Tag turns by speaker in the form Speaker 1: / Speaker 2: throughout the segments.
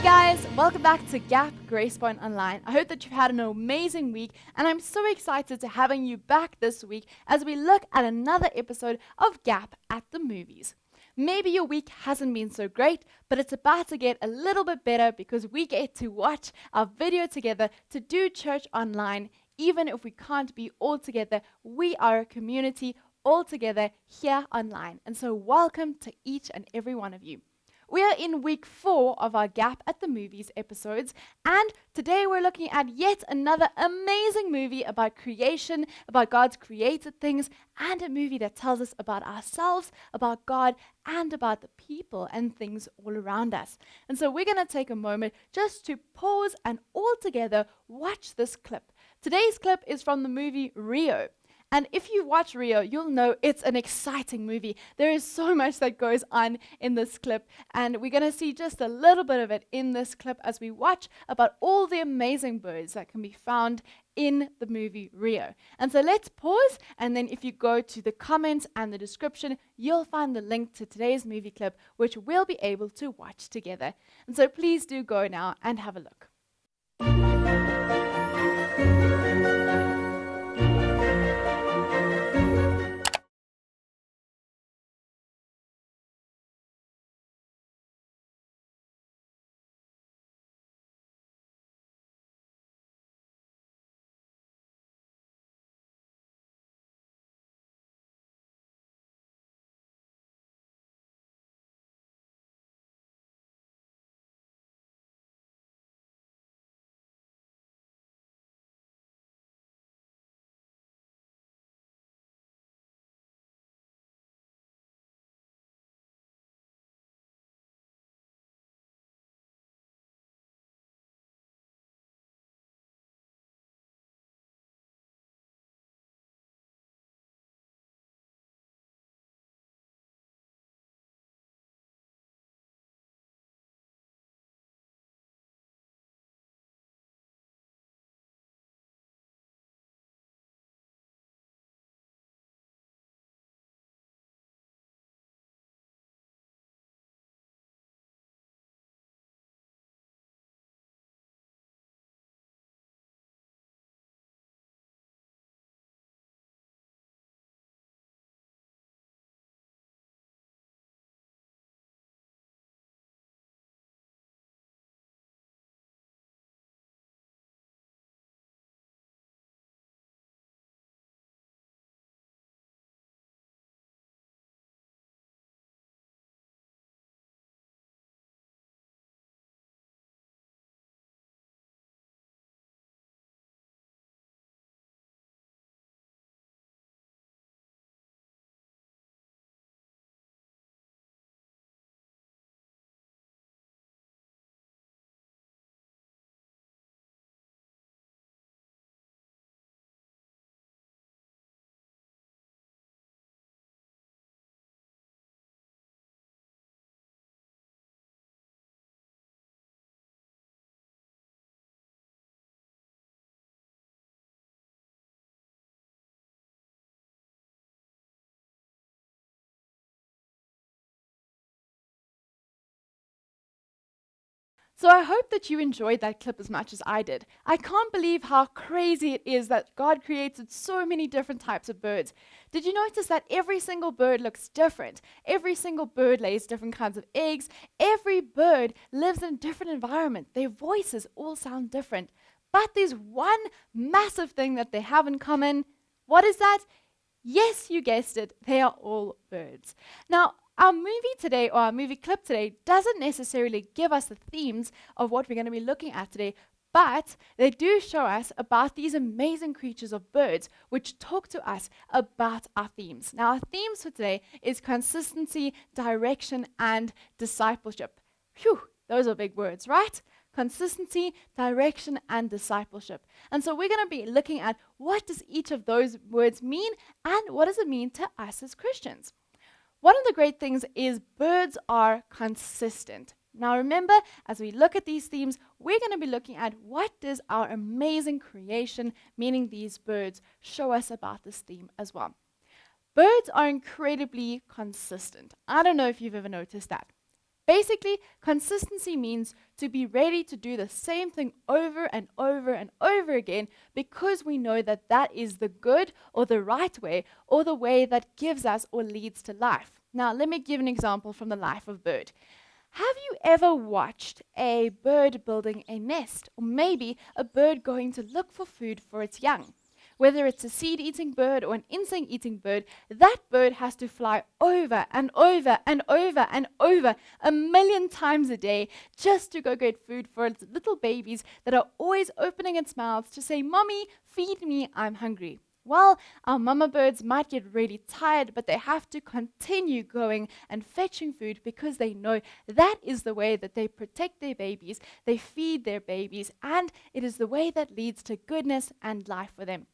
Speaker 1: Hey guys, welcome back to Gap Gracepoint Online. I hope that you've had an amazing week, and I'm so excited to having you back this week as we look at another episode of Gap at the Movies. Maybe your week hasn't been so great, but it's about to get a little bit better because we get to watch our video together to do church online. Even if we can't be all together, we are a community all together here online. And so welcome to each and every one of you. We are in week 4 of our Gap at the Movies episodes, and today we're looking at yet another amazing movie about creation, about God's created things, and a movie that tells us about ourselves, about God, and about the people and things all around us. And so we're going to take a moment just to pause and all together watch this clip. Today's clip is from the movie Rio. And if you watch Rio, you'll know it's an exciting movie. There is so much that goes on in this clip, and we're going to see just a little bit of it in this clip as we watch about all the amazing birds that can be found in the movie Rio. And so let's pause, and then if you go to the comments and the description, you'll find the link to today's movie clip, which we'll be able to watch together. And so please do go now and have a look. So I hope that you enjoyed that clip as much as I did. I can't believe how crazy it is that God created so many different types of birds. Did you notice that every single bird looks different? Every single bird lays different kinds of eggs. Every bird lives in a different environment. Their voices all sound different. But there's one massive thing that they have in common. What is that? Yes, you guessed it. They are all birds. Now, our movie today, or our movie clip today, doesn't necessarily give us the themes of what we're going to be looking at today, but they do show us about these amazing creatures of birds, which talk to us about our themes. Now, our themes for today is consistency, direction, and discipleship. Phew, those are big words, right? Consistency, direction, and discipleship. And so we're going to be looking at what does each of those words mean, and what does it mean to us as Christians. One of the great things is birds are consistent. Now remember, as we look at these themes, we're going to be looking at what does our amazing creation, meaning these birds, show us about this theme as well. Birds are incredibly consistent. I don't know if you've ever noticed that. Basically, consistency means to be ready to do the same thing over and over and over again because we know that that is the good or the right way or the way that gives us or leads to life. Now, let me give an example from the life of a bird. Have you ever watched a bird building a nest, or maybe a bird going to look for food for its young? Whether it's a seed-eating bird or an insect-eating bird, that bird has to fly over and over and over and over 1,000,000 times a day just to go get food for its little babies that are always opening its mouths to say, "Mommy, feed me, I'm hungry." Well, our mama birds might get really tired, but they have to continue going and fetching food because they know that is the way that they protect their babies, they feed their babies, and it is the way that leads to goodness and life for them.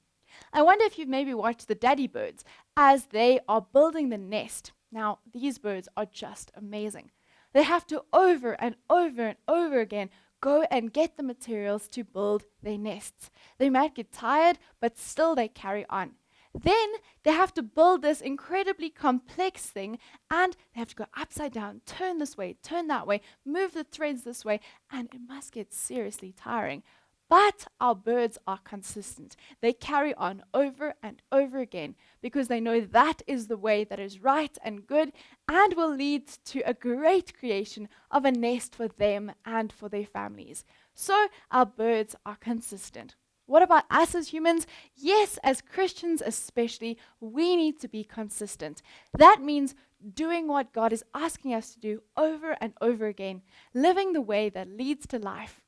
Speaker 1: I wonder if you've maybe watched the daddy birds as they are building the nest. Now, these birds are just amazing. They have to over and over and over again go and get the materials to build their nests. They might get tired, but still they carry on. Then they have to build this incredibly complex thing, and they have to go upside down, turn this way, turn that way, move the threads this way, and it must get seriously tiring. But our birds are consistent. They carry on over and over again because they know that is the way that is right and good and will lead to a great creation of a nest for them and for their families. So our birds are consistent. What about us as humans? Yes, as Christians especially, we need to be consistent. That means doing what God is asking us to do over and over again, living the way that leads to life.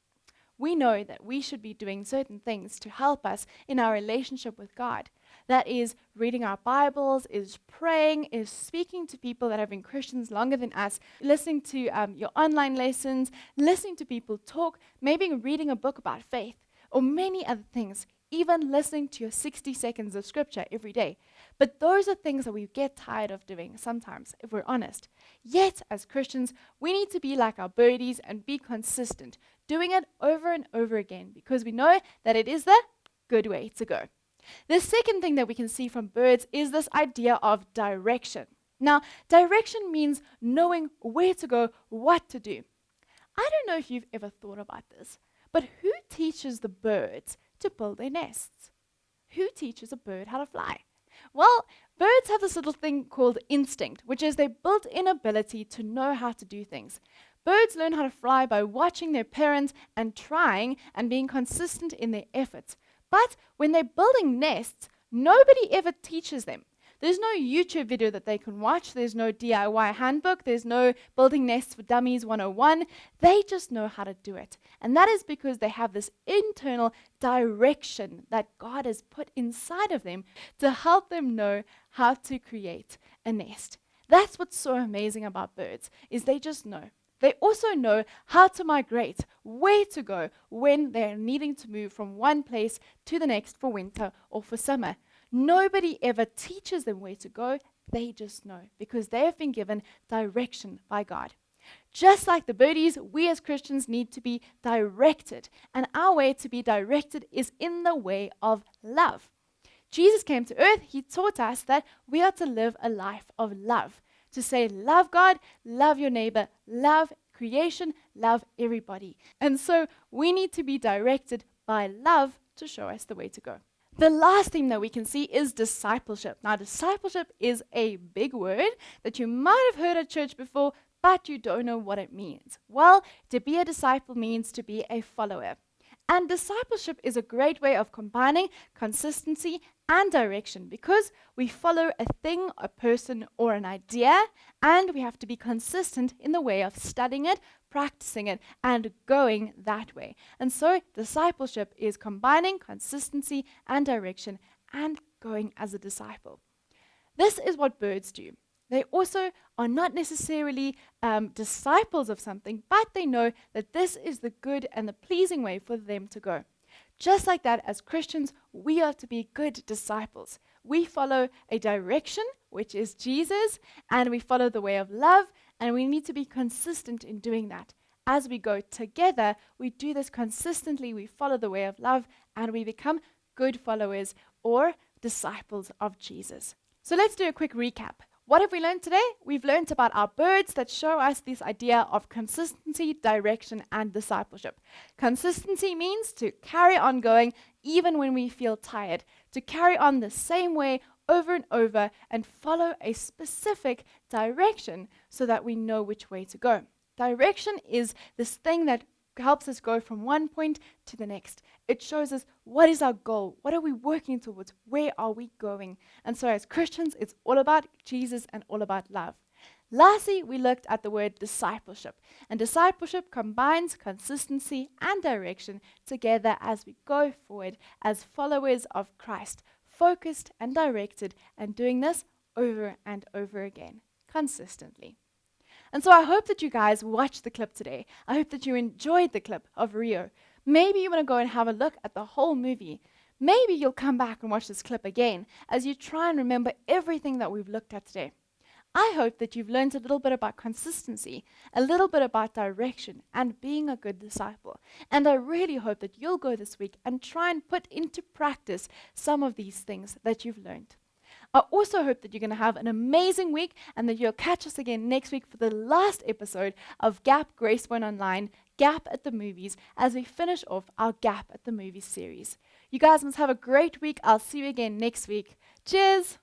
Speaker 1: We know that we should be doing certain things to help us in our relationship with God. That is reading our Bibles, is praying, is speaking to people that have been Christians longer than us, listening to your online lessons, listening to people talk, maybe reading a book about faith, or many other things, even listening to your 60 seconds of scripture every day. But those are things that we get tired of doing sometimes, if we're honest. Yet, as Christians, we need to be like our birdies and be consistent, doing it over and over again, because we know that it is the good way to go. The second thing that we can see from birds is this idea of direction. Now, direction means knowing where to go, what to do. I don't know if you've ever thought about this, but who teaches the birds to build their nests? Who teaches a bird how to fly? Well, birds have this little thing called instinct, which is their built-in ability to know how to do things. Birds learn how to fly by watching their parents and trying and being consistent in their efforts. But when they're building nests, nobody ever teaches them. There's no YouTube video that they can watch. There's no DIY handbook. There's no Building Nests for Dummies 101. They just know how to do it. And that is because they have this internal direction that God has put inside of them to help them know how to create a nest. That's what's so amazing about birds, is they just know. They also know how to migrate, where to go when they're needing to move from one place to the next for winter or for summer. Nobody ever teaches them where to go. They just know because they have been given direction by God. Just like the birdies, we as Christians need to be directed. And our way to be directed is in the way of love. Jesus came to earth. He taught us that we are to live a life of love. To say, love God, love your neighbor, love creation, love everybody. And so we need to be directed by love to show us the way to go. The last thing that we can see is discipleship. Now, discipleship is a big word that you might have heard at church before, but you don't know what it means. Well, to be a disciple means to be a follower. And discipleship is a great way of combining consistency and direction because we follow a thing, a person, or an idea, and we have to be consistent in the way of studying it, practicing it, and going that way. And so discipleship is combining consistency and direction and going as a disciple. This is what birds do. They also are not necessarily disciples of something, but they know that this is the good and the pleasing way for them to go. Just like that, as Christians, we are to be good disciples. We follow a direction, which is Jesus, and we follow the way of love, and we need to be consistent in doing that. As we go together, we do this consistently, we follow the way of love, and we become good followers or disciples of Jesus. So let's do a quick recap. What have we learned today? We've learned about our birds that show us this idea of consistency, direction, and discipleship. Consistency means to carry on going even when we feel tired, to carry on the same way over and over and follow a specific direction so that we know which way to go. Direction is this thing that helps us go from one point to the next. It shows us what is our goal, what are we working towards, where are we going. And so as Christians, it's all about Jesus and all about love. Lastly, we looked at the word discipleship. And discipleship combines consistency and direction together as we go forward as followers of Christ, focused and directed, and doing this over and over again, consistently. And so I hope that you guys watched the clip today. I hope that you enjoyed the clip of Rio. Maybe you want to go and have a look at the whole movie. Maybe you'll come back and watch this clip again as you try and remember everything that we've looked at today. I hope that you've learned a little bit about consistency, a little bit about direction, and being a good disciple. And I really hope that you'll go this week and try and put into practice some of these things that you've learned. I also hope that you're going to have an amazing week and that you'll catch us again next week for the last episode of Gap Gracepoint Online, Gap at the Movies, as we finish off our Gap at the Movies series. You guys must have a great week. I'll see you again next week. Cheers!